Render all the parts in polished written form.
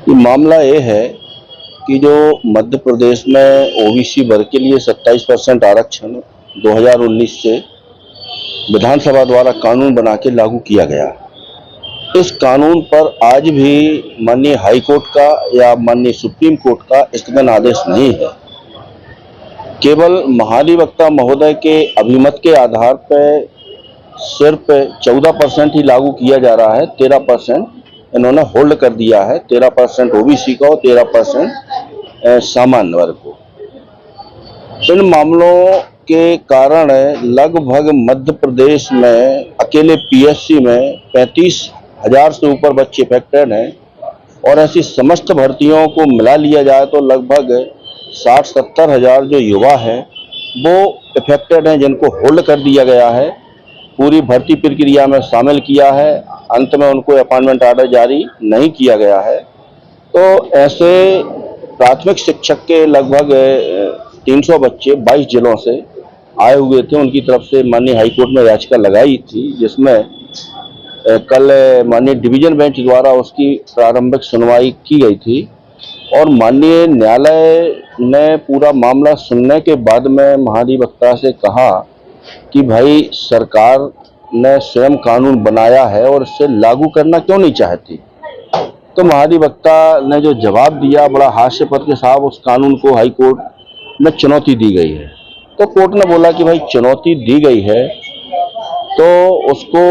ये मामला ये है कि जो मध्य प्रदेश में ओबीसी वर्ग के लिए 27% आरक्षण 2019 से विधानसभा द्वारा कानून बना के लागू किया गया। इस कानून पर आज भी माननीय हाई कोर्ट का या माननीय सुप्रीम कोर्ट का स्थगन आदेश नहीं है। केवल महाधिवक्ता महोदय के अभिमत के आधार पर सिर्फ 14% ही लागू किया जा रहा है। 13% इन्होंने होल्ड कर दिया है। 13% ओबीसी का और 13% सामान्य वर्ग को। इन मामलों के कारण लगभग मध्य प्रदेश में अकेले पीएससी में 35,000 से ऊपर बच्चे इफेक्टेड हैं और ऐसी समस्त भर्तियों को मिला लिया जाए तो लगभग 60-70 हजार जो युवा हैं वो इफेक्टेड हैं, जिनको होल्ड कर दिया गया है, पूरी भर्ती प्रक्रिया में शामिल किया है, अंत में उनको अपॉइंटमेंट ऑर्डर जारी नहीं किया गया है। तो ऐसे प्राथमिक शिक्षक के लगभग 300 बच्चे 22 जिलों से आए हुए थे। उनकी तरफ से माननीय हाईकोर्ट में याचिका लगाई थी, जिसमें कल माननीय डिवीजन बेंच द्वारा उसकी प्रारंभिक सुनवाई की गई थी और माननीय न्यायालय ने पूरा मामला सुनने के बाद में महाधिवक्ता से कहा कि भाई सरकार ने स्वयं कानून बनाया है और इसे लागू करना क्यों नहीं चाहती। तो महाधिवक्ता ने जो जवाब दिया बड़ा हास्यपद के साथ उस कानून को हाई कोर्ट में चुनौती दी गई है। तो कोर्ट ने बोला कि भाई चुनौती दी गई है तो उसको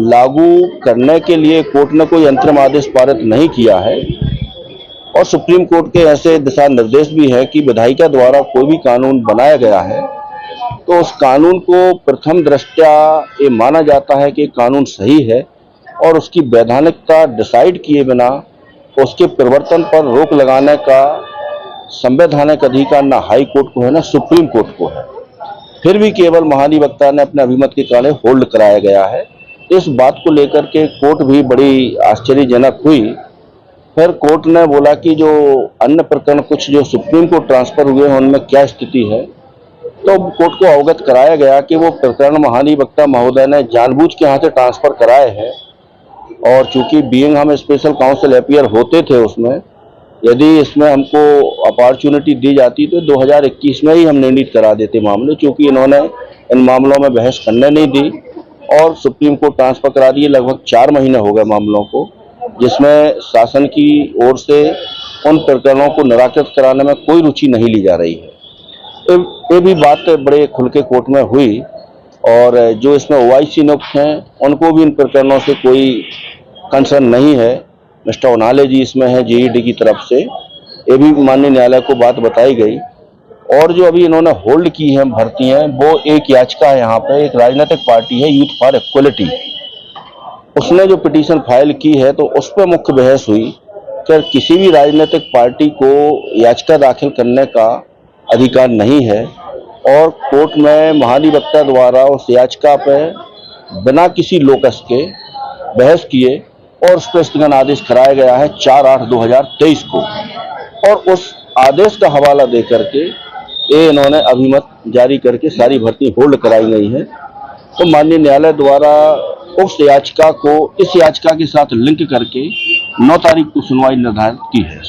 लागू करने के लिए कोर्ट ने कोई अंतरिम आदेश पारित नहीं किया है और सुप्रीम कोर्ट के ऐसे दिशा निर्देश भी हैं कि विधायिका द्वारा कोई भी कानून बनाया गया है तो उस कानून को प्रथम दृष्टया ये माना जाता है कि कानून सही है और उसकी वैधानिकता डिसाइड किए बिना उसके परिवर्तन पर रोक लगाने का संवैधानिक अधिकार ना हाई कोर्ट को है ना सुप्रीम कोर्ट को है। फिर भी केवल महाधिवक्ता ने अपने अभिमत के कारण होल्ड कराया गया है। इस बात को लेकर के कोर्ट भी बड़ी आश्चर्यजनक हुई। फिर कोर्ट ने बोला कि जो अन्य प्रकरण कुछ जो सुप्रीम कोर्ट ट्रांसफर हुए हैं उनमें क्या स्थिति है। तो कोर्ट को अवगत कराया गया कि वो प्रकरण महाधिवक्ता महोदय ने जानबूझ के यहाँ से ट्रांसफर कराए हैं और चूंकि बीइंग हम स्पेशल काउंसिल अपीयर होते थे उसमें, यदि इसमें हमको अपॉर्चुनिटी दी जाती तो 2021 में ही हम निर्णित करा देते मामले, चूंकि इन्होंने इन मामलों में बहस करने नहीं दी और सुप्रीम कोर्ट ट्रांसफर करा दिए। लगभग 4 महीने हो गए मामलों को, जिसमें शासन की ओर से उन प्रकरणों को निराकृत कराने में कोई रुचि नहीं ली जा रही है। ये भी बात बड़े खुल के कोर्ट में हुई और जो इसमें ओआईसी नियुक्त हैं उनको भी इन प्रकरणों से कोई कंसर्न नहीं है। मिस्टर ओनाले जी इसमें है जेईडी की तरफ से, ये भी माननीय न्यायालय को बात बताई गई। और जो अभी इन्होंने होल्ड की है भर्ती हैं वो एक याचिका है, यहाँ पे एक राजनीतिक पार्टी है यूथ फॉर इक्वलिटी, उसने जो पिटीशन फाइल की है तो उस पर मुख्य बहस हुई कि किसी भी राजनीतिक पार्टी को याचिका दाखिल करने का अधिकार नहीं है और कोर्ट में महाधिवक्ता द्वारा उस याचिका पर बिना किसी लोकस के बहस किए और उस पर स्थगन आदेश कराया गया है 4/8/2023 को और उस आदेश का हवाला दे करके ये इन्होंने अभिमत जारी करके सारी भर्ती होल्ड कराई गई है। तो माननीय न्यायालय द्वारा उस याचिका को इस याचिका के साथ लिंक करके 9 तारीख को सुनवाई निर्धारित की है।